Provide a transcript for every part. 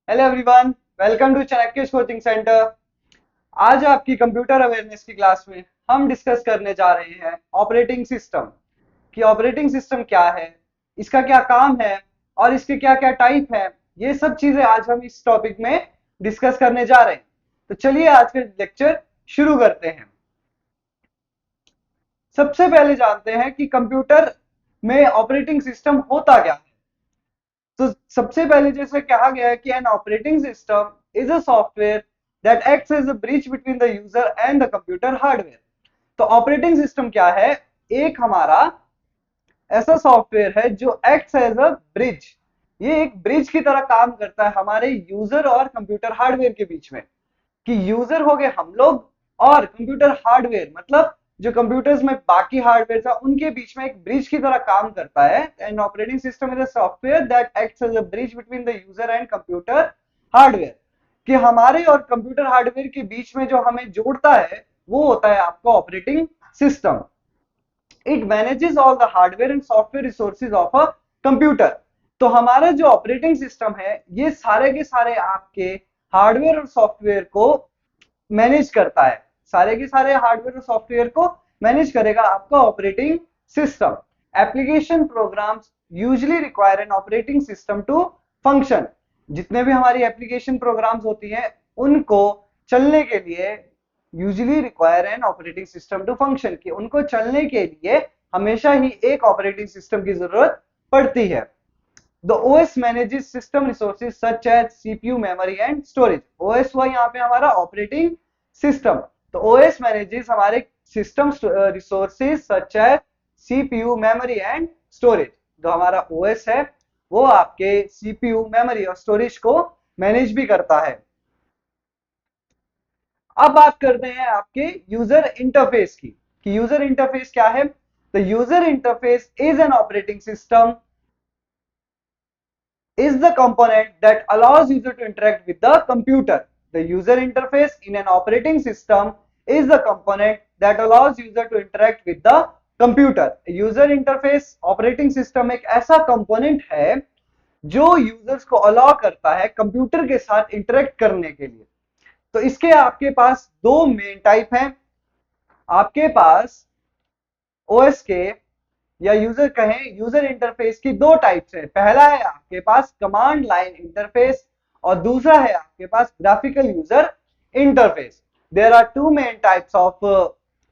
Hello everyone, welcome to Chanakya coaching centre. आज आपकी computer awareness की क्लास में हम डिस्कस करने जा रहे हैं ऑपरेटिंग सिस्टम कि ऑपरेटिंग सिस्टम क्या है, इसका क्या काम है और इसके क्या क्या टाइप है। ये सब चीजें आज हम इस टॉपिक में डिस्कस करने जा रहे हैं। तो चलिए आज का लेक्चर शुरू करते हैं। सबसे पहले जानते हैं कि कंप्यूटर में ऑपरेटिंग सिस्टम होता क्या है। तो सबसे पहले जैसे कहा गया है कि an operating system is a software that acts as a bridge between the user and the computer hardware. तो ऑपरेटिंग सिस्टम क्या है? एक हमारा ऐसा सॉफ्टवेयर है जो एक्ट्स एज अ ब्रिज। ये एक ब्रिज की तरह काम करता है हमारे यूजर और कंप्यूटर हार्डवेयर के बीच में। कि यूजर हो गए हम लोग और कंप्यूटर हार्डवेयर मतलब जो कंप्यूटर्स में बाकी हार्डवेयर था उनके बीच में एक ब्रिज की तरह काम करता है। And operating system is a software that acts as a bridge between the user and computer hardware. कि हमारे और कंप्यूटर हार्डवेयर के बीच में जो हमें जोड़ता है वो होता है आपका operating system. It manages all the hardware and software resources of a computer. तो हमारा जो ऑपरेटिंग सिस्टम है ये सारे के सारे आपके हार्डवेयर और सॉफ्टवेयर को मैनेज करता है। सारे के सारे हार्डवेयर और सॉफ्टवेयर को मैनेज करेगा आपका operating system. Application programs usually require an operating system to function. जितने भी हमारी एप्लीकेशन प्रोग्राम्स होती हैं उनको चलने के लिए usually require an operating system to function. कि उनको चलने के लिए हमेशा ही एक ऑपरेटिंग सिस्टम की जरूरत पड़ती है। The OS manages system resources such as CPU, memory and storage. OS हुआ यहाँ पे हमारा ऑपरेटिंग सिस्टम। तो OS manages हमारे system resources such as CPU, memory and storage। जो हमारा OS है वो आपके CPU, memory और storage को मैनेज भी करता है। अब बात करते हैं आपके यूजर इंटरफेस की कि यूजर इंटरफेस क्या है। तो user interface is an operating system is the component that allows user to interact with the computer. The user interface in an operating system is the component that allows user to interact with the computer. User interface operating system एक ऐसा component है जो users को allow करता है computer के साथ interact करने के लिए। तो इसके आपके पास दो मेन टाइप हैं। आपके पास ओएस के या यूजर कहें यूजर इंटरफेस की दो टाइप्स है। पहला है आपके पास कमांड लाइन इंटरफेस और दूसरा है आपके पास graphical user interface. There are two main types of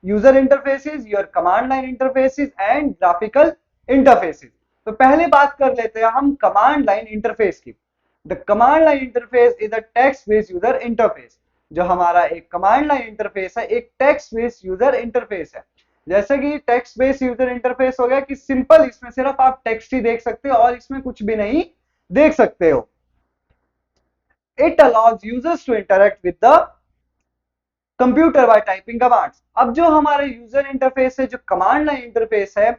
user interfaces, your command line interfaces and graphical interfaces. तो पहले बात कर लेते हैं हम कमांड लाइन इंटरफेस की। The command line interface is a text based user interface. जो हमारा एक कमांड लाइन इंटरफेस है एक टेक्स्ट बेस्ड यूजर इंटरफेस है। जैसे कि टेक्स्ट बेस्ड यूजर इंटरफेस हो गया कि सिंपल इसमें सिर्फ आप टेक्स्ट ही देख सकते हो और इसमें कुछ भी नहीं देख सकते हो। It allows users to interact with the computer by typing commands. अब जो हमारे यूजर इंटरफेस है जो कमांड लाइन इंटरफेस है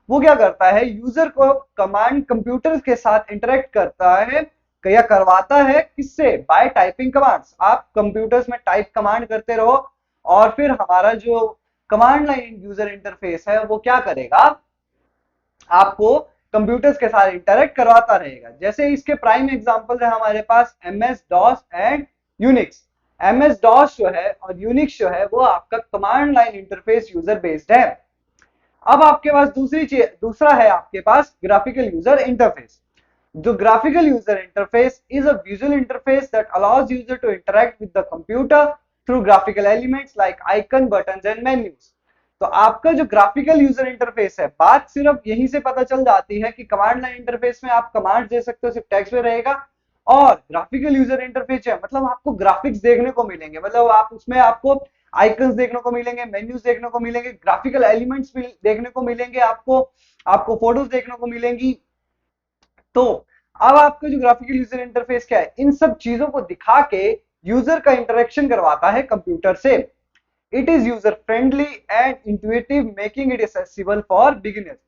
वो क्या करता है यूजर को कमांड कंप्यूटर के साथ इंटरेक्ट करता है या करवाता है किससे? Bye typing commands. आप कंप्यूटर्स में टाइप कमांड करते रहो और फिर हमारा जो कमांड लाइन यूजर इंटरफेस है वो क्या करेगा? आपको कंप्यूटर्स के साथ इंटरेक्ट करवाता रहेगा। जैसे इसके प्राइम एग्जांपल है हमारे पास MS DOS and Unix. MS DOS जो है और यूनिक्स जो है वो आपका command line interface user based है। अब आपके पास दूसरा है आपके पास ग्राफिकल यूजर इंटरफेस। जो graphical user interface is a visual interface that allows user to interact with the computer through graphical elements like icon, buttons and menus. तो आपका जो ग्राफिकल यूजर इंटरफेस है बात सिर्फ यहीं से पता चल जाती है कि कमांड लाइन इंटरफेस में आप कमांड दे सकते हो सिर्फ टेक्स्ट में रहेगा और ग्राफिकल यूजर इंटरफेस है मतलब आपको ग्राफिक्स देखने को मिलेंगे। मतलब आप उसमें आपको आइकन्स देखने को मिलेंगे, मेन्यूज देखने को मिलेंगे, ग्राफिकल एलिमेंट्स भी देखने को मिलेंगे, आपको आपको फोटोज देखने को मिलेंगी। तो अब आपका जो ग्राफिकल यूजर इंटरफेस क्या है? इन सब चीजों को दिखा के यूजर का इंटरेक्शन करवाता है कंप्यूटर से। It is user friendly and intuitive making it accessible for beginners.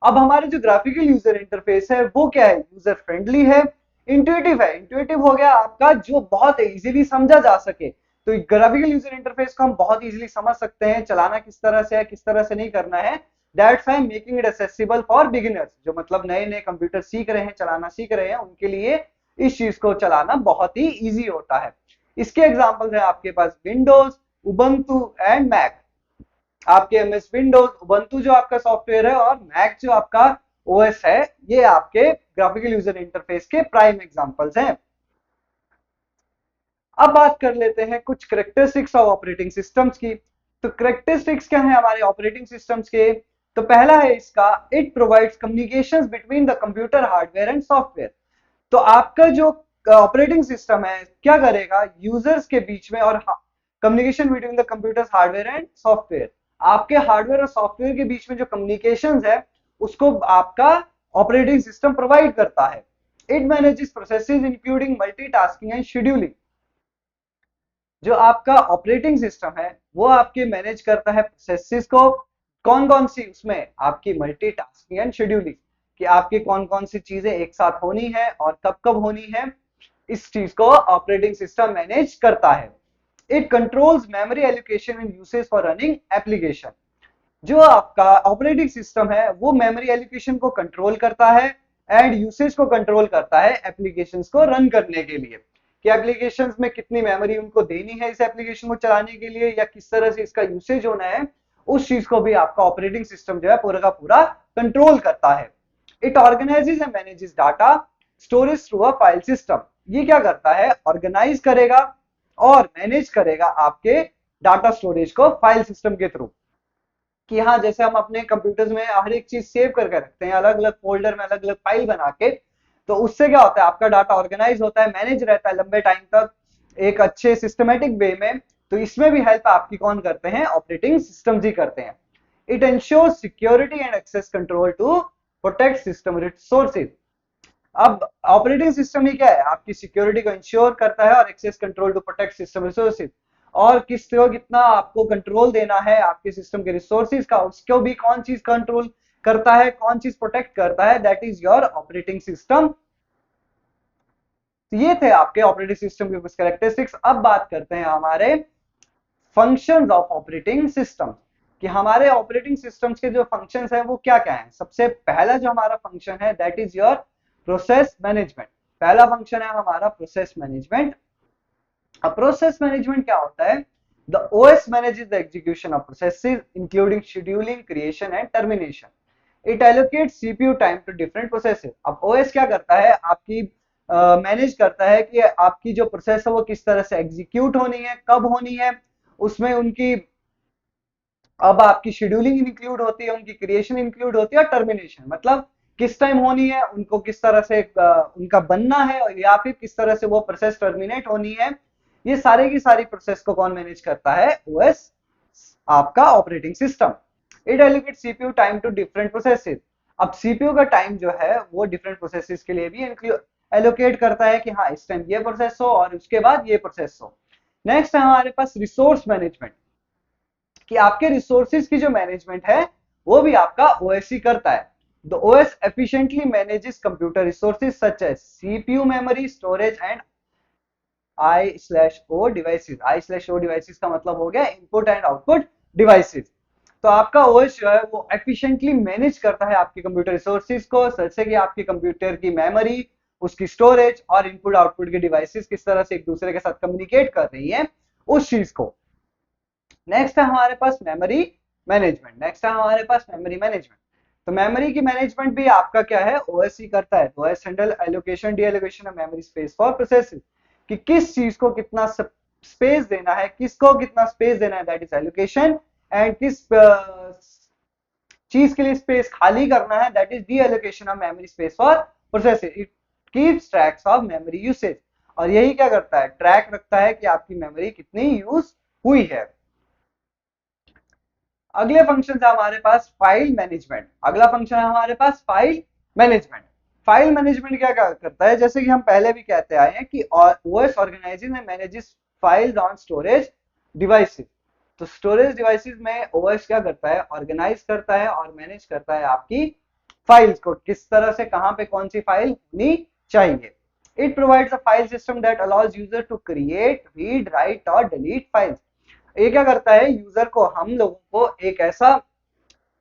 अब हमारे जो ग्राफिकल यूजर इंटरफेस है वो क्या है? यूजर फ्रेंडली है, इंट्यूटिव है। इंट्यूटिव हो गया आपका जो बहुत इजीली समझा जा सके। तो ग्राफिकल यूजर इंटरफेस को हम बहुत इजीली समझ सकते हैं, चलाना किस तरह से है किस तरह से नहीं करना है। That's why making it accessible for beginners. जो मतलब नए नए कंप्यूटर सीख रहे हैं, चलाना सीख रहे हैं, उनके लिए इस चीज को चलाना बहुत ही इजी होता है। इसके एग्जांपल्स है आपके पास विंडोज, उबंटू एंड मैक। आपके एमएस विंडोज, उबंटू जो आपका सॉफ्टवेयर है और मैक जो आपका ओएस है, ये आपके ग्राफिकल यूजर इंटरफेस के प्राइम एग्जांपल्स हैं। अब बात कर लेते हैं कुछ करेक्टरिस्टिक्स ऑफ ऑपरेटिंग सिस्टम्स की। तो करेक्टरिस्टिक्स क्या है हमारे ऑपरेटिंग सिस्टम्स के? तो पहला है इसका, it provides communications between the computer hardware and software. तो आपका जो ऑपरेटिंग सिस्टम है क्या करेगा, यूजर्स के बीच में और communication between the computers hardware and software, आपके हार्डवेयर और सॉफ्टवेयर के बीच में जो कम्युनिकेशंस है उसको आपका ऑपरेटिंग सिस्टम प्रोवाइड करता है। It manages processes including multitasking and scheduling. जो आपका ऑपरेटिंग सिस्टम है वो आपके मैनेज करता है प्रोसेसेस को, कौन कौन सी, उसमें आपकी मल्टीटास्किंग एंड शेड्यूलिंग, कि आपकी कौन कौन सी चीजें एक साथ होनी है और कब कब होनी है, इस चीज को ऑपरेटिंग सिस्टम मैनेज करता है। It controls memory allocation and usage for running application. जो आपका ऑपरेटिंग सिस्टम है वो मेमोरी एलोकेशन को कंट्रोल करता है एंड यूसेज को कंट्रोल करता है एप्लीकेशंस को रन करने के लिए, कि एप्लीकेशंस में कितनी मेमोरी उनको देनी है इस एप्लीकेशन को चलाने के लिए, या किस तरह से इसका यूसेज होना है, उस चीज को भी आपका ऑपरेटिंग सिस्टम जो है पूरा का पूरा कंट्रोल करता है। It organises and manages data storage through a file system. ये क्या करता है, ऑर्गेनाइज करेगा और मैनेज करेगा आपके डाटा स्टोरेज को फाइल सिस्टम के थ्रू। कि हाँ, जैसे हम अपने कंप्यूटर्स में हर एक चीज सेव करके रखते हैं अलग अलग फोल्डर में, अलग अलग फाइल बना के, तो उससे क्या होता है, आपका डाटा ऑर्गेनाइज होता है, मैनेज रहता है लंबे टाइम तक एक अच्छे सिस्टमेटिक वे में। तो इसमें भी हेल्प आपकी कौन करते हैं, ऑपरेटिंग सिस्टम्स ही करते हैं। It ensures security and access control to protect system resources. अब ऑपरेटिंग सिस्टम ही क्या है, आपकी सिक्योरिटी को इंश्योर करता है और access control to protect system resources, और किसको कितना आपको कंट्रोल देना है आपके सिस्टम के रिसोर्सेज का, उसको भी कौन चीज कंट्रोल करता है, कौन चीज प्रोटेक्ट करता है, that is your operating system. तो ये थे आपके ऑपरेटिंग सिस्टम के कुछ कैरेक्टरिस्टिक्स। अब बात करते हैं हमारे फंक्शंस ऑफ ऑपरेटिंग सिस्टम, कि हमारे ऑपरेटिंग सिस्टम्स के जो फंक्शंस हैं वो क्या क्या हैं। सबसे पहला जो हमारा फंक्शन है that is your process management. पहला फंक्शन है हमारा प्रोसेस मैनेजमेंट। अब प्रोसेस मैनेजमेंट क्या होता है, the OS manages the execution of processes including scheduling, creation and termination. It allocates CPU time to different processes. अब ओएस क्या करता है, आपकी मैनेज करता है कि आपकी जो प्रोसेस है वो किस तरह से एग्जीक्यूट होनी है, कब होनी है, उसमें उनकी अब आपकी शेड्यूलिंग इंक्लूड होती है, उनकी क्रिएशन इंक्लूड होती है, और टर्मिनेशन मतलब किस टाइम होनी है, उनको किस तरह से उनका बनना है, या फिर किस तरह से वो प्रोसेस टर्मिनेट होनी है। ये सारे की सारी प्रोसेस को कौन मैनेज करता है, ओएस, आपका operating system. It allocate CPU time to different processes. अब सीपीयू का टाइम जो है वो डिफरेंट प्रोसेसेस के लिए भी एलोकेट करता है, कि हाँ इस टाइम ये प्रोसेस हो और उसके बाद ये प्रोसेस हो। नेक्स्ट है हमारे पास रिसोर्स मैनेजमेंट, कि आपके रिसोर्सेज की जो मैनेजमेंट है वो भी आपका ओएस ही करता है। The OS efficiently manages computer resources such as CPU, memory, storage and I/O devices. I/O devices का मतलब हो गया इनपुट एंड आउटपुट डिवाइसेस। तो आपका ओएस जो है वो एफिशिएंटली मैनेज करता है आपके कंप्यूटर रिसोर्सेज को, जैसे कि आपके कंप्यूटर की मेमोरी, उसकी स्टोरेज और इनपुट आउटपुट के डिवाइसेस किस तरह से एक दूसरे के साथ कम्युनिकेट कर रही है उस चीज को। नेक्स्ट है हमारे पास मेमोरी मैनेजमेंट। तो मेमोरी की मैनेजमेंट भी आपका क्या है, ओएस ही करता है। तो OS handle allocation, D allocation of memory space for processing, कि किस चीज को कितना स्पेस देना है, किसको कितना स्पेस देना है, दैट इज एलोकेशन, एंड किस चीज के लिए स्पेस खाली करना है, that is D allocation of memory space for processing. It keeps tracks of memory usage, और यही क्या करता है, ट्रैक रखता है कि आपकी मेमोरी कितनी यूज हुई है। अगले फंक्शन है हमारे पास फाइल मैनेजमेंट। अगला फंक्शन है हमारे पास फाइल मैनेजमेंट। फाइल मैनेजमेंट क्या करता है, जैसे कि हम पहले भी कहते आए हैं कि OS organises and manages files on storage devices. तो स्टोरेज डिवाइसेस में ओएस क्या करता है, ऑर्गेनाइज करता है और मैनेज करता है आपकी फाइल्स को, किस तरह से कहां पे कौन सी फाइल होनी चाहिए। It provides a file system that allows user to create, read, write और डिलीट फाइल्स। ये क्या करता है, यूजर को, हम लोगों को एक ऐसा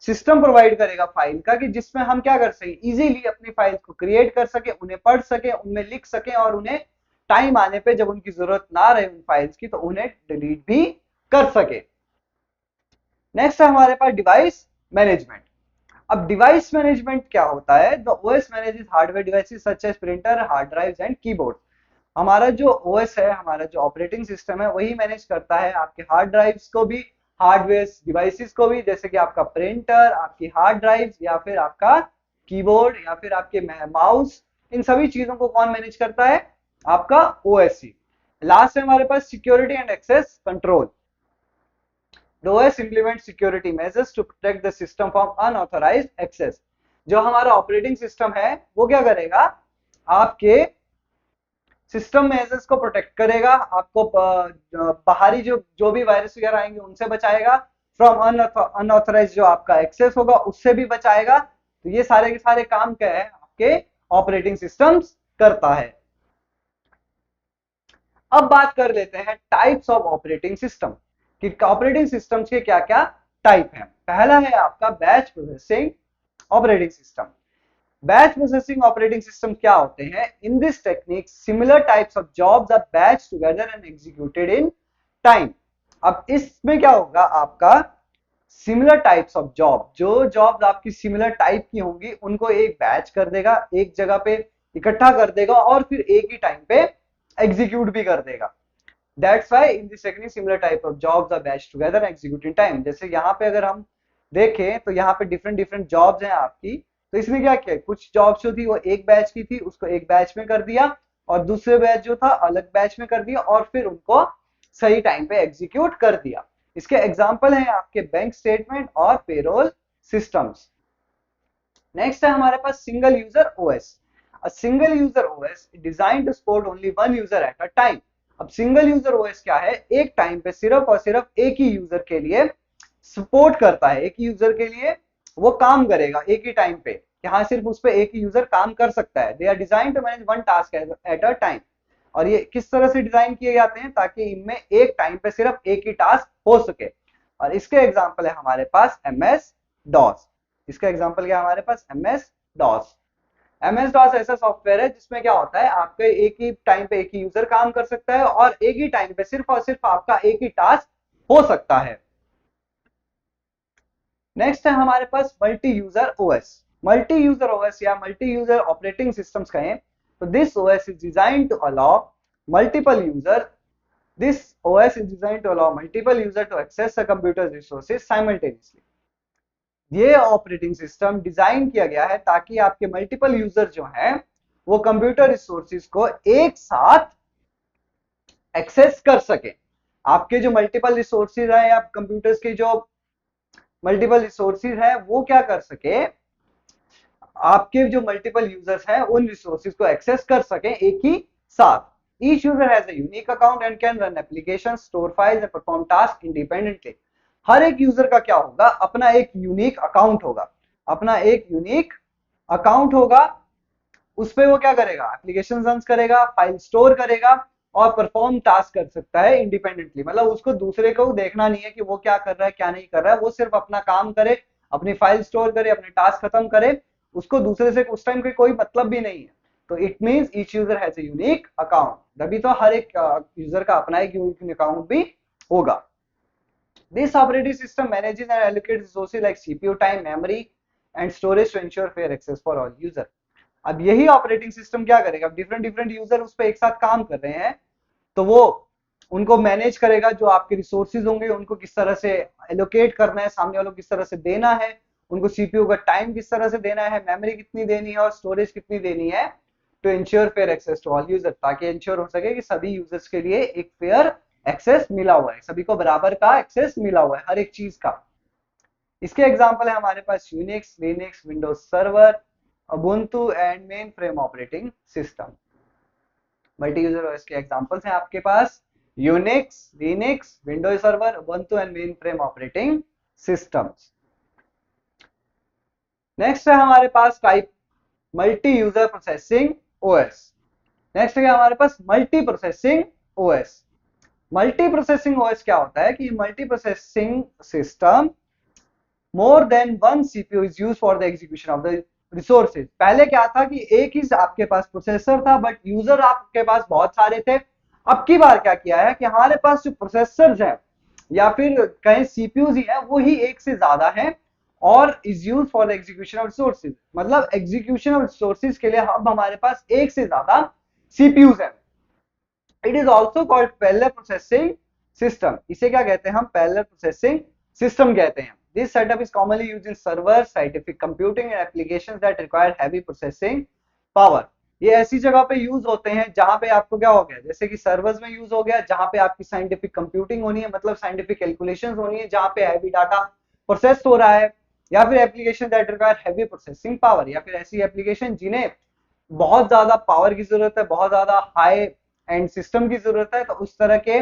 सिस्टम प्रोवाइड करेगा फाइल का कि जिसमें हम क्या कर सके, इजीली अपनी फाइल को क्रिएट कर सके, उन्हें पढ़ सके, उनमें लिख सके और उन्हें टाइम आने पे जब उनकी जरूरत ना रहे उन फाइल्स की तो उन्हें डिलीट भी कर सके। नेक्स्ट है हमारे पास डिवाइस मैनेजमेंट। अब डिवाइस मैनेजमेंट क्या होता है? The OS manages hardware devices such as printer, hard drives and keyboard. हमारा जो ओएस है, हमारा जो ऑपरेटिंग सिस्टम है, वही मैनेज करता है आपके हार्ड ड्राइव्स को भी, हार्डवेयर डिवाइसेस को भी, जैसे कि आपका प्रिंटर, आपकी हार्ड ड्राइव्स या फिर आपका कीबोर्ड या फिर आपके माउस। इन सभी चीजों को कौन मैनेज करता है? आपका ओएस ही। लास्ट है हमारे पास security and access control. The OS implements security measures to protect the system from unauthorized access। जो हमारा ऑपरेटिंग सिस्टम है वो क्या करेगा? आपके सिस्टम मेजर्स को प्रोटेक्ट करेगा, आपको बाहरी जो जो भी वायरस वगैरह आएंगे उनसे बचाएगा, फ्रॉम अनऑथराइज जो आपका एक्सेस होगा उससे भी बचाएगा। तो ये सारे के सारे काम क्या है? आपके ऑपरेटिंग सिस्टम्स करता है। अब बात कर लेते हैं टाइप्स ऑफ ऑपरेटिंग सिस्टम कि ऑपरेटिंग सिस्टम्स के क्या क्या टाइप हैं। पहला है आपका batch processing operating system. Batch processing operating system क्या होते हैं? In this technique similar types of jobs are batch together and executed in time. अब इसमें क्या होगा? आपका सिमिलर टाइप्स ऑफ जॉब, जो जॉब्स आपकी सिमिलर टाइप की होंगी उनको एक बैच कर देगा, एक जगह पे इकट्ठा कर देगा और फिर एक ही टाइम पे एग्जीक्यूट भी कर देगा। That's why in this technique similar type of jobs are batch together and execute in time. जैसे यहाँ पे अगर हम देखें तो यहाँ पे डिफरेंट डिफरेंट जॉब्स हैं आपकी, तो इसमें क्या किया, कुछ जॉब्स जो थी वो एक बैच की थी उसको एक बैच में कर दिया और दूसरे बैच जो था अलग बैच में कर दिया और फिर उनको सही टाइम पे एग्जीक्यूट कर दिया। इसके एग्जाम्पल हैं आपके बैंक स्टेटमेंट और पेरोल सिस्टम्स। नेक्स्ट है हमारे पास single user OS. A single user OS design to support only one user at a time. अब सिंगल यूजर ओएस क्या है? एक टाइम पे सिर्फ और सिर्फ एक ही यूजर के लिए सपोर्ट करता है, एक ही यूजर के लिए वो काम करेगा एक ही टाइम पे। यहाँ सिर्फ उस पर एक ही यूजर काम कर सकता है। They are design to manage one task at a time. और ये किस तरह से डिजाइन किए जाते हैं? ताकि इनमें एक टाइम पे सिर्फ एक ही टास्क हो सके। और इसके एग्जाम्पल है हमारे पास एम एस डॉस। इसका एग्जाम्पल क्या है हमारे पास? M S DOS. M S DOS ऐसा सॉफ्टवेयर है जिसमें क्या होता है, आपके एक ही टाइम पे एक ही यूजर काम कर सकता है और एक ही टाइम पे सिर्फ और सिर्फ आपका एक ही टास्क हो सकता है। नेक्स्ट है हमारे पास multi user OS. Multi user OS या मल्टी यूजर ऑपरेटिंग सिस्टम्स कहें तो this OS is design to allow multiple user. This OS is design to allow multiple user to access the computer resources simultaneously. ये operating system design किया गया है ताकि आपके multiple user जो हैं वो कंप्यूटर रिसोर्सेज को एक साथ एक्सेस कर सके। आपके जो मल्टीपल रिसोर्सेज हैं या कंप्यूटर्स के जो मल्टीपल रिसोर्सेज हैं वो क्या कर सके, आपके जो मल्टीपल यूजर्स हैं उन रिसोर्सेज को एक्सेस कर सके एक ही साथ। Each user has a unique account and can run application, store files and perform task independently. हर एक यूजर का क्या होगा? अपना एक यूनिक अकाउंट होगा, अपना एक यूनिक अकाउंट होगा। उस पे वो क्या करेगा? एप्लीकेशन रन करेगा, फाइल स्टोर करेगा और परफॉर्म टास्क कर सकता है इंडिपेंडेंटली। मतलब उसको दूसरे को देखना नहीं है कि वो क्या कर रहा है क्या नहीं कर रहा है, वो सिर्फ अपना काम करे, अपनी फाइल स्टोर करे, अपने टास्क खत्म करे, उसको दूसरे से उस टाइम कोई मतलब भी नहीं है। तो it means each user has a unique account. तभी तो हर एक यूजर का अपना एक यूनिक अकाउंट भी होगा। This operating system manages and allocates resources like CPU time, memory and storage to ensure fair access for all user। अब यही ऑपरेटिंग सिस्टम क्या करेगा? डिफरेंट डिफरेंट यूजर उस पर एक साथ काम कर रहे हैं तो वो उनको मैनेज करेगा, जो आपके रिसोर्सेज होंगे उनको किस तरह से एलोकेट करना है, सामने वालों को किस तरह से देना है, उनको सीपीयू का टाइम किस तरह से देना है, मेमोरी कितनी देनी है और स्टोरेज कितनी देनी है, to ensure fair access to all user. ताकि इंश्योर हो सके कि सभी यूजर्स के लिए एक फेयर एक्सेस मिला हुआ है, सभी को बराबर का एक्सेस मिला हुआ है हर एक चीज का। इसके एग्जांपल है हमारे पास Unix, Linux, Windows server, Ubuntu and mainframe operating system. Multi user OS के एग्जांपल्स हैं आपके पास Unix, Linux, Windows server, Ubuntu and mainframe operating systems. Next है हमारे पास type multi user processing OS. Next है हमारे पास multi processing OS. Multi processing OS क्या होता है कि multi processing system more than one CPU is used for the execution of the resources। पहले क्या था कि एक ही आपके पास प्रोसेसर था, बट यूजर आपके पास बहुत सारे थे। अब की बार क्या किया है कि हमारे पास जो प्रोसेसर है या फिर कहीं सीपीयूज ही है, वो ही एक से ज्यादा है और is use for the execution of resources. मतलब एग्जीक्यूशन ऑफ रिसोर्सेज के लिए अब हमारे पास एक से ज्यादा सीपीयूज है। It is also called parallel processing system. इसे क्या कहते हैं हम? पैरेलल प्रोसेसिंग सिस्टम कहते हैं। This setup is commonly used in server, scientific computing and applications that require heavy processing power. ये ऐसी जगह पे यूज होते हैं जहां पे आपको क्या हो गया, जैसे कि सर्वर्स में यूज हो गया, जहां पे आपकी साइंटिफिक कंप्यूटिंग होनी है, मतलब साइंटिफिक कैलकुलेशंस होनी है, जहां पे हैवी डाटा प्रोसेस हो रहा है, या फिर application that require heavy processing power, या फिर ऐसी एप्लीकेशन जिन्हें बहुत ज्यादा पावर की जरूरत है, बहुत ज्यादा हाई एंड सिस्टम की जरूरत है, तो उस तरह के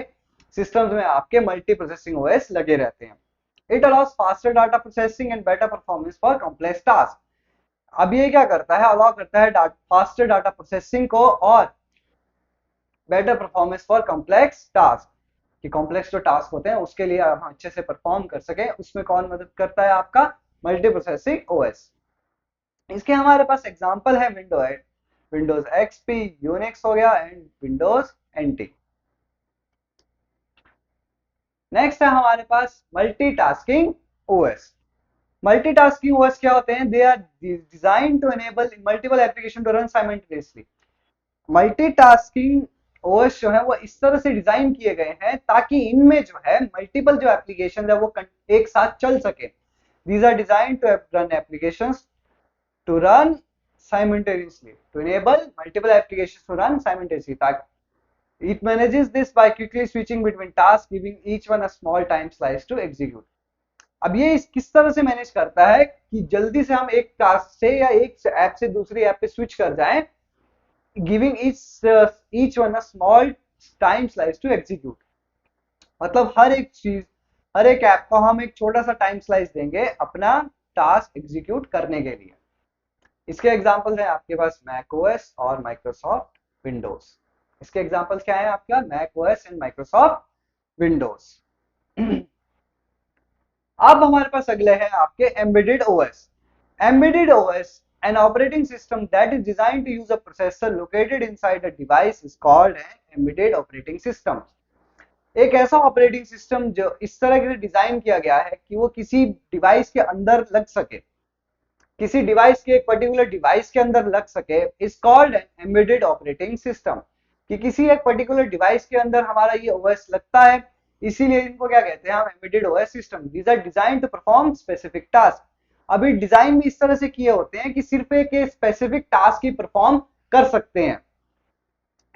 सिस्टम्स में आपके मल्टी प्रोसेसिंग ओएस लगे रहते हैं। It allows faster data processing and better performance for complex task. अब ये क्या करता है? अलाउ करता है फास्टर डाटा प्रोसेसिंग को और better performance for complex task, कि कॉम्प्लेक्स जो टास्क होते हैं उसके लिए हम अच्छे से परफॉर्म कर सके। उसमें कौन मदद करता है? आपका मल्टी प्रोसेसिंग ओएस। इसके हमारे पास एग्जांपल है विंडोज एक्सपी, यूनिक्स हो गया, एंड विंडोज एनटी। नेक्स्ट है हमारे पास मल्टीटास्किंग ओएस। मल्टीटास्किंग ओएस क्या होते हैं? They are design to enable multiple application to run simultaneously. Multitasking OS जो है वो इस तरह से डिजाइन किए गए हैं ताकि इनमें जो है मल्टीपल जो एप्लीकेशन है वो एक साथ चल सके। These are design to run applications to run simultaneously, to enable multiple applications to run simultaneously। It manages this by quickly switching between tasks, giving each one a small time slice to execute। अब ये किस तरह से manage करता है कि जल्दी से हम एक टास्क से या एक ऐप से दूसरी ऐप पे स्विच कर जाएं, giving each one a small time slice to execute। मतलब हर एक चीज, हर एक ऐप को हम एक छोटा सा टाइम स्लाइस देंगे अपना टास्क एग्जीक्यूट करने के लिए। इसके एग्जांपल्स हैं आपके पास मैक ओएस और माइक्रोसॉफ्ट विंडोज। इसके एग्जांपल्स क्या है? आपका Mac OS and Microsoft Windows. अब हमारे पास अगले हैं आपके embedded OS. Embedded OS, an operating system that is designed to use a processor located inside a device, is called an embedded operating system। एक ऐसा ऑपरेटिंग सिस्टम जो इस तरह से डिजाइन किया गया है कि वो किसी डिवाइस के अंदर लग सके, किसी डिवाइस के एक पर्टिकुलर डिवाइस के अंदर लग सके, is called an embedded operating system. कि किसी एक पर्टिकुलर डिवाइस के अंदर हमारा ये ओएस लगता है, इसीलिए इनको क्या कहते हैं हम? Embedded OS system. These are design to perform specific task. अभी डिजाइन भी इस तरह से किए होते हैं कि सिर्फ एक स्पेसिफिक टास्क ही परफॉर्म कर सकते हैं।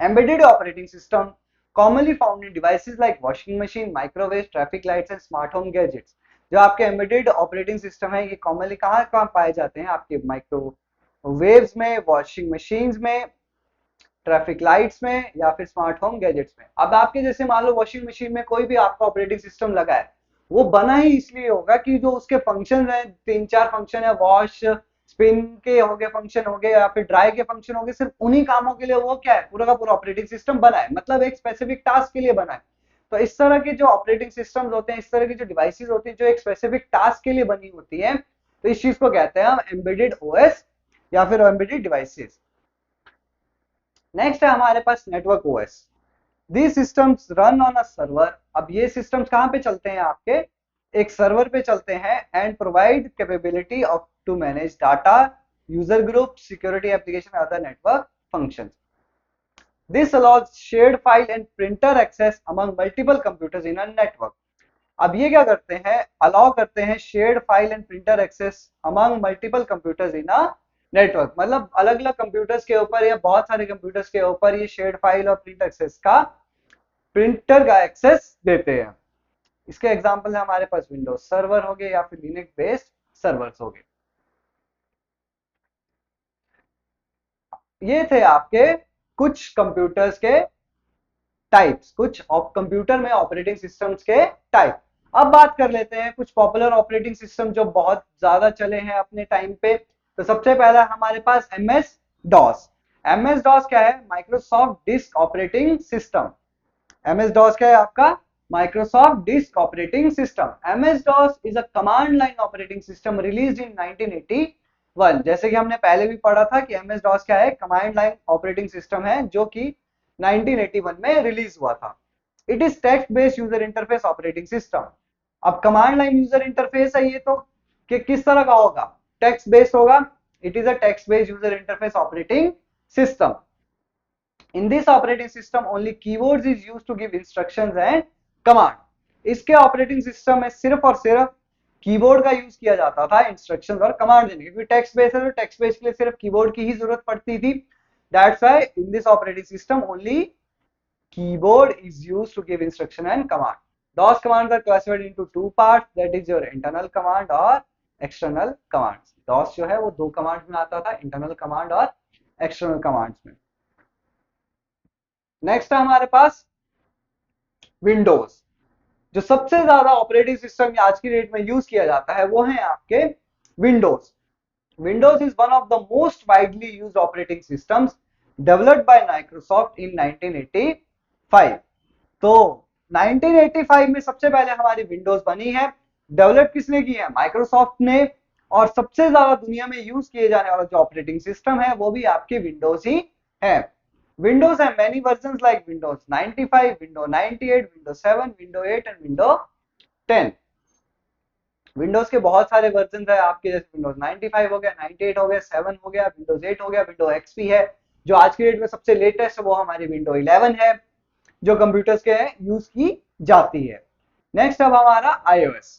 Embedded operating system commonly found in devices like washing machine, microwaves, traffic lights and smart home gadgets। जो आपके एम्बेडेड ऑपरेटिंग सिस्टम है ये कॉमनली कहाँ कहाँ पाए जाते हैं? आपके माइक्रोवेव्स में, वॉशिंग मशीन्स में, ट्रैफिक लाइट्स में, या फिर स्मार्ट होम गैजेट्स में। अब आपके जैसे मान लो वॉशिंग मशीन में कोई भी आपका ऑपरेटिंग सिस्टम लगा है, वो बना ही इसलिए होगा कि जो उसके फंक्शन है, 3-4 फंक्शन है, वॉश, स्पिन के हो गए फंक्शन हो गए, या फिर ड्राई के फंक्शन हो गए, सिर्फ उन्हीं कामों के लिए वो क्या है? पूरा का पूरा ऑपरेटिंग सिस्टम बना है, मतलब एक स्पेसिफिक टास्क के लिए बना है। तो इस तरह के जो ऑपरेटिंग सिस्टम्स होते हैं, इस तरह की जो डिवाइसेस होती हैं जो एक स्पेसिफिक टास्क के लिए बनी होती है, तो इस चीज को कहते हैं हम एम्बेडेड ओएस या फिर एम्बेडेड डिवाइसेस। नेक्स्ट है हमारे पास network OS. These systems run on a server। अब ये systems कहाँ पे चलते हैं? आपके एक सर्वर पे चलते हैं and provide capability of to manage data, user group, security application, other network functions। This allows shared file and printer access among multiple computers in a network। अब ये क्या करते हैं? अलाउ करते हैं shared file and printer access among multiple computers in a network. मतलब अलग अलग कंप्यूटर्स के ऊपर या बहुत सारे कंप्यूटर्स के ऊपर ये शेयर्ड फाइल और प्रिंटर का एक्सेस देते हैं। इसके एग्जांपल है हमारे पास विंडोज सर्वर हो गए या फिर लिनक्स बेस्ड सर्वर्स हो गए। ये थे आपके कुछ कंप्यूटर्स के टाइप्स, कुछ कंप्यूटर में ऑपरेटिंग सिस्टम्स के टाइप। अब बात कर लेते हैं कुछ पॉपुलर ऑपरेटिंग सिस्टम जो बहुत ज्यादा चले हैं अपने टाइम पे। तो सबसे पहला हमारे पास MS डॉस। MS डॉस क्या है? Microsoft disk operating system. MS DOS क्या है आपका? Microsoft Disk Operating System. MS-DOS is a command line operating system released in 1981. जैसे कि हमने पहले भी पढ़ा था कि MS-DOS क्या है, कमांड लाइन ऑपरेटिंग सिस्टम है जो कि 1981 में रिलीज हुआ था. It is text based user interface operating system. अब कमांड लाइन यूजर इंटरफेस है ये तो कि किस तरह का होगा, टेक्स्ट बेस्ड होगा. It is a text based user interface operating system. In this operating system only keywords is used to give instructions and command. इसके ऑपरेटिंग सिस्टम में सिर्फ और सिर्फ कीबोर्ड का यूज किया जाता था इंस्ट्रक्शंस और कमांड देने, क्योंकि टेक्स्ट बेस्ड है तो टेक्स्ट बेस्ड के लिए सिर्फ कीबोर्ड की ही जरूरत पड़ती थी. That's why in this operating system only keyboard is used to give instruction and command. DOS commands are classified into two parts, that is your internal command और external commands. DOS जो है वो दो commands में आता था, internal command और external commands में. नेक्स्ट है हमारे पास विंडोज. जो सबसे ज्यादा ऑपरेटिंग सिस्टम आज की डेट में यूज किया जाता है वो है आपके Windows. Windows is one of the most widely used operating systems developed by Microsoft in 1985. तो 1985 में सबसे पहले हमारी विंडोज बनी है. डेवलप किसने की है, माइक्रोसॉफ्ट ने. और सबसे ज्यादा दुनिया में यूज किए जाने वाला जो ऑपरेटिंग सिस्टम है वो भी आपके विंडोज ही है. Windows have many versions like Windows 95, Windows 98, Windows 7, Windows 8 and Windows 10. Windows के बहुत सारे वर्जन है आपके, जैसे Windows 95 हो गया, 98 हो गया, 7 हो गया, Windows 8 हो गया, Windows XP है. जो आज की डेट में सबसे लेटेस्ट है वो हमारी Windows 11 है जो कंप्यूटर्स के यूज की जाती है. नेक्स्ट अब हमारा iOS.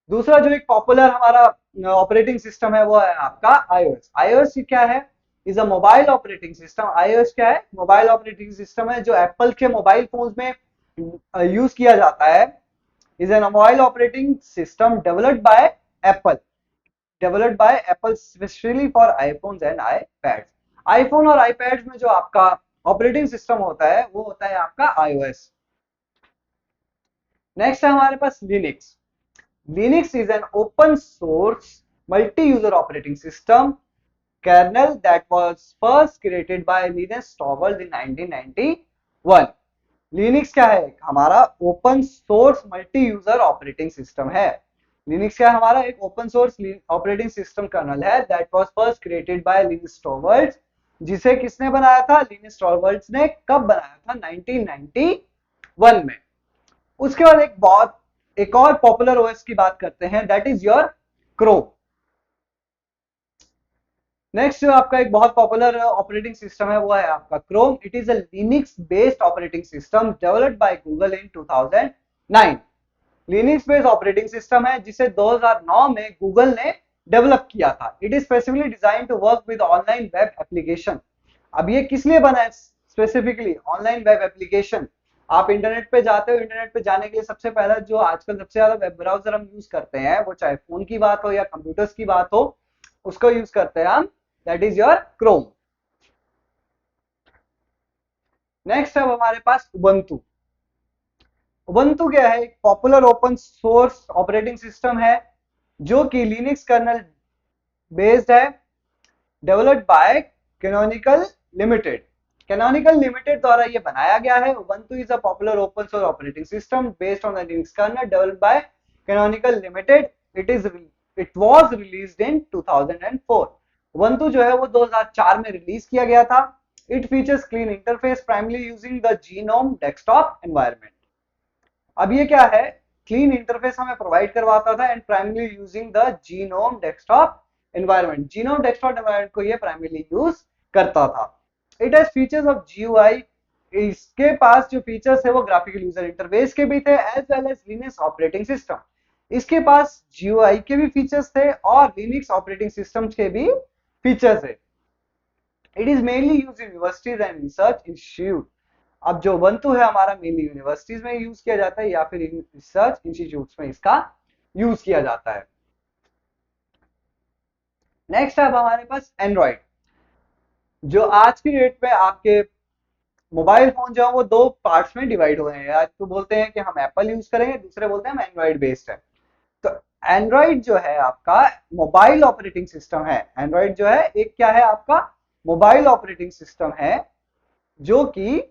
दूसरा जो एक पॉपुलर हमारा ऑपरेटिंग सिस्टम है वो है आपका iOS. iOS क्या है, is a mobile operating system. iOS क्या है, मोबाइल ऑपरेटिंग सिस्टम है जो एप्पल के मोबाइल फोन्स में यूज किया जाता है. Is an mobile operating system developed bye Apple specially for iPhones and iPads. IPhone और आईपैड्स में जो आपका ऑपरेटिंग सिस्टम होता है वो होता है आपका iOS. नेक्स्ट है हमारे पास Linux. Linux is an open source multi user operating system kernel that was first created by Linus Torvalds in 1991. Linux क्या है, हमारा open source multi user operating system है. Linux क्या है, हमारा एक open source operating system kernel है that was first created by Linus Torvalds. जिसे किसने बनाया था, Linus Torvalds ने. कब बनाया था, 1991 में. उसके बाद एक और पॉपुलर ओएस की बात करते हैं, that is your Chrome. Next जो आपका एक बहुत पॉपुलर ऑपरेटिंग सिस्टम है वो है आपका Chrome. It is a Linux based operating system developed by Google in 2009. Linux based operating system है जिसे 2009 में गूगल ने डेवलप किया था. It is specifically design to work with online web application. अब ये किस लिए बना है, स्पेसिफिकली ऑनलाइन वेब एप्लीकेशन. आप इंटरनेट पे जाते हो, इंटरनेट पे जाने के लिए सबसे पहला जो आजकल सबसे ज्यादा वेब ब्राउजर हम यूज करते हैं वो चाहे फोन की बात हो या कंप्यूटर्स की बात हो, उसको यूज करते हैं हम, that is your Chrome. Next है हमारे पास उबंटू. उबंटू क्या है, एक popular open source operating system है जो कि लिनक्स कर्नल बेस्ड है, developed by Canonical Limited. Canonical Limited द्वारा ये बनाया गया है. Ubuntu is a popular open source operating system based on the Linux kernel developed by Canonical Limited. It was released in 2004. Ubuntu जो है वो 2004 में रिलीज किया गया था. It features clean interface primary using the genome desktop environment. अब ये क्या है, क्लीन इंटरफेस हमें प्रोवाइड करवाता था and primary using the genome desktop environment. Genome desktop environment को ये प्राइमरी यूज करता था. It has features of GUI. इसके पास जो फीचर्स है वो ग्राफिकल यूजर इंटरफेस के भी थे as well as Linux operating system. इसके पास जीयूआई के भी फीचर्स थे और लिनक्स ऑपरेटिंग सिस्टम्स के भी फीचर्स है. It is mainly used in universities and research institute. अब जो उबंटू है हमारा मेनली यूनिवर्सिटीज में यूज किया जाता है या फिर रिसर्च इंस्टीट्यूट्स में इसका यूज किया जाता है. नेक्स्ट अब हमारे पास एंड्रॉइड. जो आज की डेट में आपके मोबाइल फोन जो है वो दो पार्ट्स में डिवाइड हुए हैं. आज तो बोलते हैं कि हम एप्पल यूज करेंगे, दूसरे बोलते हैं हम एंड्रॉइड बेस्ड है. तो एंड्रॉइड जो है आपका मोबाइल ऑपरेटिंग सिस्टम है. एंड्रॉइड जो है एक क्या है, आपका मोबाइल ऑपरेटिंग सिस्टम है जो कि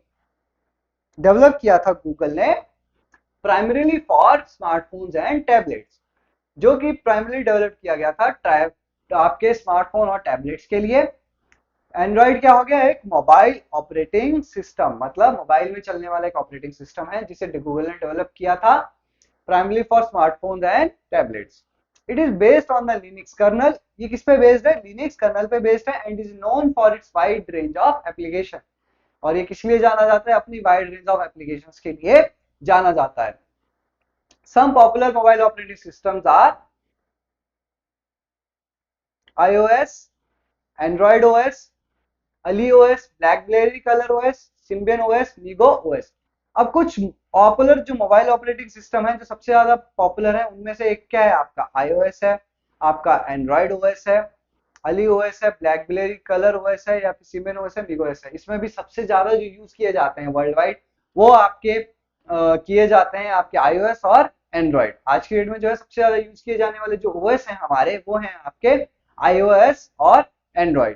डेवलप किया था गूगल ने primarily for smartphones and tablets, जो कि प्राइमरी डेवलप किया गया था आपके स्मार्टफोन और टैबलेट्स के लिए। एंड्रॉइड क्या हो गया, एक मोबाइल ऑपरेटिंग सिस्टम, मतलब मोबाइल में चलने वाला एक ऑपरेटिंग सिस्टम है जिसे गूगल ने डेवलप किया था primarily for smartphones and tablets. It is based on the Linux kernel, ये किस पे बेस्ड है, लिनक्स कर्नल पे बेस्ड है, and is known for its wide range of application, और ये किस लिए जाना जाता है, अपनी वाइड रेंज ऑफ एप्लीकेशंस के लिए जाना जाता है। Some popular mobile operating systems are iOS, Android OS, Ali OS, BlackBerry Color OS, Symbian OS, Migo OS। अब कुछ पॉपुलर जो मोबाइल ऑपरेटिंग सिस्टम है जो सबसे ज्यादा पॉपुलर है उनमें से एक क्या है, आपका iOS है, आपका Android OS है, Ali OS है, BlackBerry Color OS है, या फिर Symbian OS है, Migo OS है। इसमें भी सबसे ज्यादा जो यूज किए जाते हैं वर्ल्ड वाइड वो आपके किए जाते हैं आपके iOS और Android। आज की डेट में जो है सबसे ज्यादा यूज किए जाने वाले जो OS हैं हमारे वो हैं आपके iOS और Android।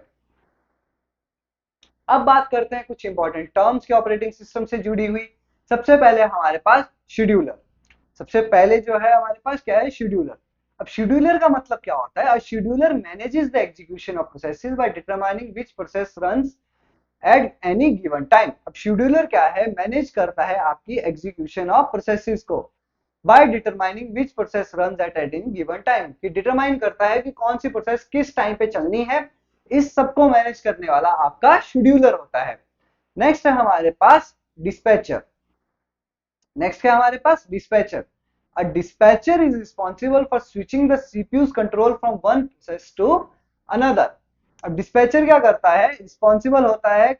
अब बात करते हैं कुछ इंपॉर्टेंट टर्म्स के ऑपरेटिंग सिस्टम से जुड़ी हुई। सबसे पहले हमारे पास शेड्यूलर, सबसे पहले जो है हमारे पास क्या है, शेड्यूलर। अब शेड्यूलर का मतलब क्या होता है, scheduler manages the execution of processes by determining which process runs at any given time. अब शेड्यूलर क्या है, मैनेज करता है आपकी एग्जीक्यूशन ऑफ प्रोसेसेस को by determining which process runs at any given time, कि डिटरमाइन करता है कि कौन सी प्रोसेस किस टाइम पे चलनी है, इस सबको मैनेज करने वाला आपका शेड्यूलर होता है। नेक्स्ट है हमारे पास डिस्पैचर। नेक्स्ट है हमारे पास dispatcher. A dispatcher is responsible for switching the CPU's control from one process to another. अब डिस्पैचर क्या करता है, रिस्पॉन्सिबल होता है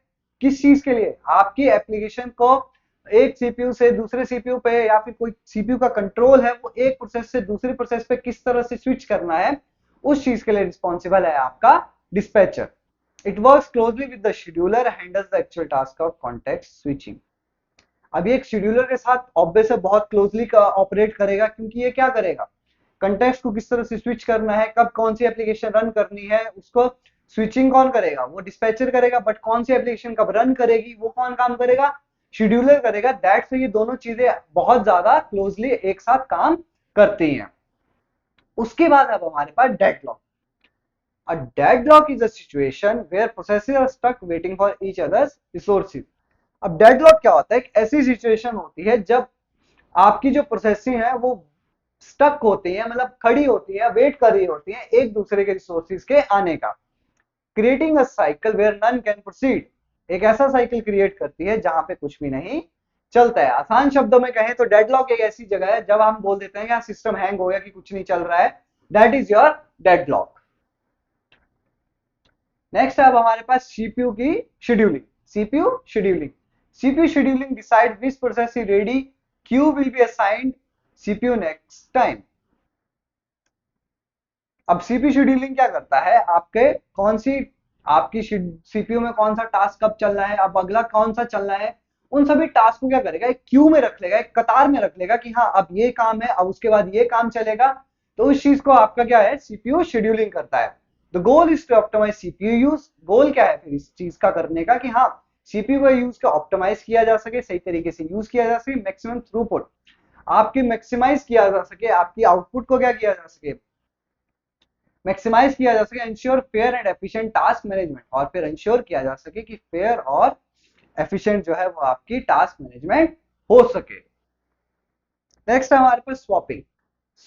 किस चीज के लिए, आपकी एप्लीकेशन को एक सीपीयू से दूसरे सीपीयू पे या फिर कोई सीपीयू का कंट्रोल है वो एक प्रोसेस से दूसरी प्रोसेस पे किस तरह से स्विच करना है, उस चीज के लिए रिस्पॉन्सिबल है आपका dispatcher. It works closely with the scheduler, handles the actual task of context switching. अब ये एक शेड्यूलर के साथ ऑब्वियस है बहुत क्लोजली ऑपरेट करेगा, क्योंकि ये क्या करेगा, कंटेक्स्ट को किस तरह से स्विच करना है, कब कौन सी एप्लीकेशन रन करनी है, उसको स्विचिंग कौन करेगा, वो डिस्पैचर करेगा, बट कौन सी एप्लीकेशन कब रन करेगी वो कौन काम करेगा, शेड्यूलर करेगा। दैट्स ये दोनों चीजें बहुत ज्यादा क्लोजली एक साथ काम करती हैं। उसके बाद अब हमारे पास deadlock. A deadlock is a situation where processes are stuck waiting for each other's resources. अब डेडलॉक क्या होता है, एक ऐसी सिचुएशन होती है जब आपकी जो प्रोसेसिंग है वो स्टक होती है, मतलब खड़ी होती है, वेट कर रही होती है एक दूसरे के रिसोर्सेज के आने का। Creating a cycle where none can proceed, एक ऐसा साइकिल क्रिएट करती है जहां पे कुछ भी नहीं चलता है। आसान शब्दों में कहें तो डेडलॉक एक ऐसी जगह है जब हम बोल देते हैं कि सिस्टम हैंग हो गया कि कुछ नहीं चल रहा है, that is your deadlock. Next अब हमारे पास सीपीयू की scheduling. CPU scheduling, CPU scheduling decide which process is ready, Q will be assigned CPU next time. अब सीपीयू शेड्यूलिंग क्या करता है, आपके कौन सी आपकी सीपीयू में कौन सा टास्क कब चलना है, अब अगला कौन सा चलना है, उन सभी टास्क को क्या करेगा, एक क्यू में रख लेगा, एक कतार में रख लेगा कि हाँ अब ये काम है, अब उसके बाद ये काम चलेगा। तो उस चीज को आपका क्या है, सीपीयू शेड्यूलिंग करता है। The goal is to optimize CPU use, goal क्या है फिर इस चीज का करने का कि हाँ सीपीयू का यूज का ऑप्टिमाइज किया जा सके, सही तरीके से यूज किया जा सके, मैक्सिमम थ्रूपुट आपकी मैक्सिमाइज किया जा सके, आपकी आउटपुट को क्या किया जा सके, मैक्सिमाइज किया जा सके, ensure fair and efficient task management, और फिर इंश्योर किया जा सके कि फेयर और एफिशिएंट जो है वो आपकी टास्क मैनेजमेंट हो सके। नेक्स्ट है हमारे पास swapping.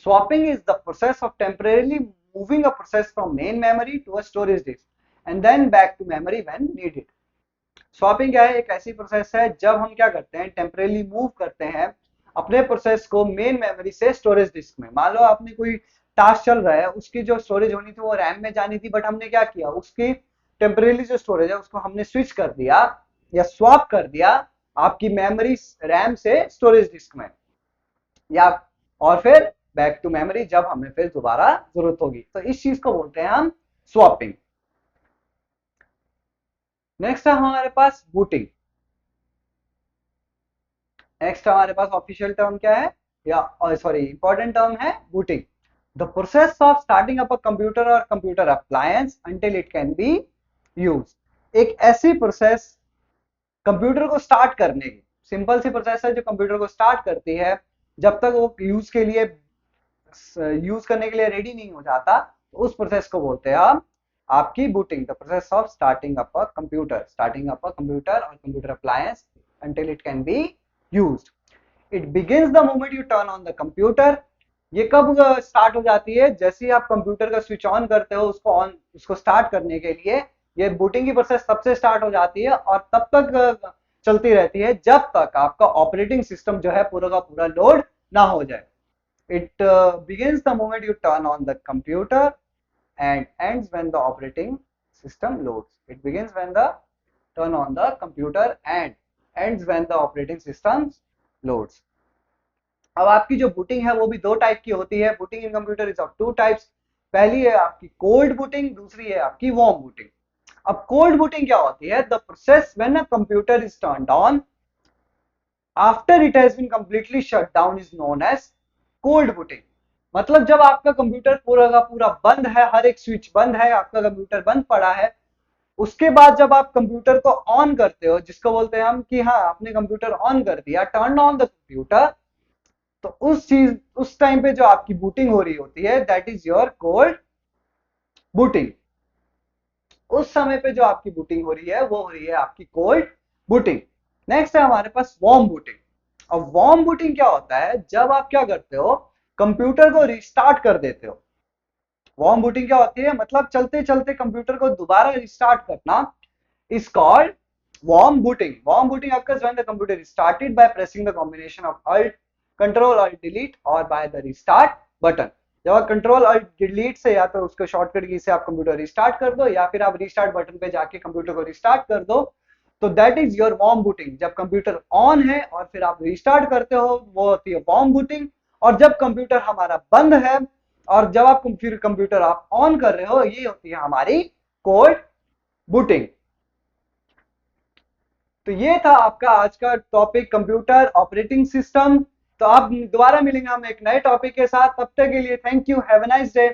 Swapping is the process of temporarily moving a process from main memory to a storage disk and then back to memory when needed. Swapping क्या है, एक ऐसी प्रोसेस है जब हम क्या करते हैं, टेम्परेली मूव करते हैं अपने प्रोसेस को मेन मेमोरी से स्टोरेज डिस्क में। मान लो आपने कोई टास्क चल रहा है, उसकी जो स्टोरेज होनी थी वो रैम में जानी थी, बट हमने क्या किया, उसकी टेम्परेली जो स्टोरेज है उसको हमने स्विच कर दिया या स्वैप कर दिया आपकी मेमोरी रैम से स्टोरेज डिस्क में, या और फिर बैक टू मेमोरी जब हमें फिर दोबारा जरूरत होगी, तो इस चीज को बोलते हैं हम स्वैपिंग। नेक्स्ट है हमारे पास बूटिंग। नेक्स्ट हमारे पास ऑफिशियल टर्म क्या है, या सॉरी इंपॉर्टेंट टर्म है booting. The process of starting up a computer और computer appliance until it can be use, एक ऐसी प्रोसेस कंप्यूटर को स्टार्ट करने की, सिंपल सी प्रोसेस है जो कंप्यूटर को स्टार्ट करती है जब तक वो यूज करने के लिए रेडी नहीं हो जाता, तो उस प्रोसेस को बोलते हैं हम आपकी booting, the process of starting up a computer और computer appliance until it can be used. It begins the moment you turn on the computer. ये कब स्टार्ट हो जाती है? जैसे ही आप कंप्यूटर का स्विच ऑन करते हो, उसको स्टार्ट करने के लिए ये बूटिंग की प्रोसेस तब से स्टार्ट हो जाती है और तब तक चलती रहती है जब तक आपका ऑपरेटिंग सिस्टम जो है पूरा का पूरा लोड ना हो जाए. It begins the moment you turn on the computer and ends when the operating system loads. It begins when the turn on the computer and ends when the operating system loads. अब आपकी जो booting है वो भी दो type की होती है. Booting in computer is of two types. पहली है आपकी कोल्ड बूटिंग, दूसरी है आपकी वार्म बूटिंग. अब कोल्ड बूटिंग क्या होती है? The process when a computer is turned on after it has been completely shut down is known as cold booting. मतलब जब आपका कंप्यूटर पूरा का पूरा बंद है, हर एक स्विच बंद है, आपका कंप्यूटर बंद पड़ा है, उसके बाद जब आप कंप्यूटर को ऑन करते हो, जिसको बोलते हैं हम कि हाँ आपने कंप्यूटर ऑन कर दिया, टर्न ऑन द कंप्यूटर, तो उस टाइम पे जो आपकी बूटिंग हो रही होती है that is your cold booting. उस समय पे जो आपकी बूटिंग हो रही है वो हो रही है आपकी कोल्ड बूटिंग. नेक्स्ट है हमारे पास वार्म बूटिंग. अब वार्म बूटिंग क्या होता है? जब आप क्या करते हो, कंप्यूटर को रिस्टार्ट कर देते हो. वार्म बूटिंग क्या होती है? मतलब चलते चलते कंप्यूटर को दोबारा रिस्टार्ट करना is called warm booting. Warm booting occurs when the computer is started by pressing the combination of Alt, Control, Alt, Delete or by the restart button. जब आप कंट्रोल और डिलीट से या तो उसको शॉर्टकट की से आप कंप्यूटर रिस्टार्ट कर दो या फिर आप रिस्टार्ट बटन पे जाके कंप्यूटर को रिस्टार्ट कर दो, तो that is your warm booting. जब कंप्यूटर ऑन है और फिर आप रिस्टार्ट करते हो वो होती है वार्म बूटिंग. और जब कंप्यूटर हमारा बंद है और जब आप फिर कंप्यूटर आप ऑन कर रहे हो, ये होती है हमारी कोल्ड बूटिंग. तो ये था आपका आज का टॉपिक कंप्यूटर ऑपरेटिंग सिस्टम. तो आप दोबारा मिलेंगे हम एक नए टॉपिक के साथ. तब तक के लिए thank you, have a nice day.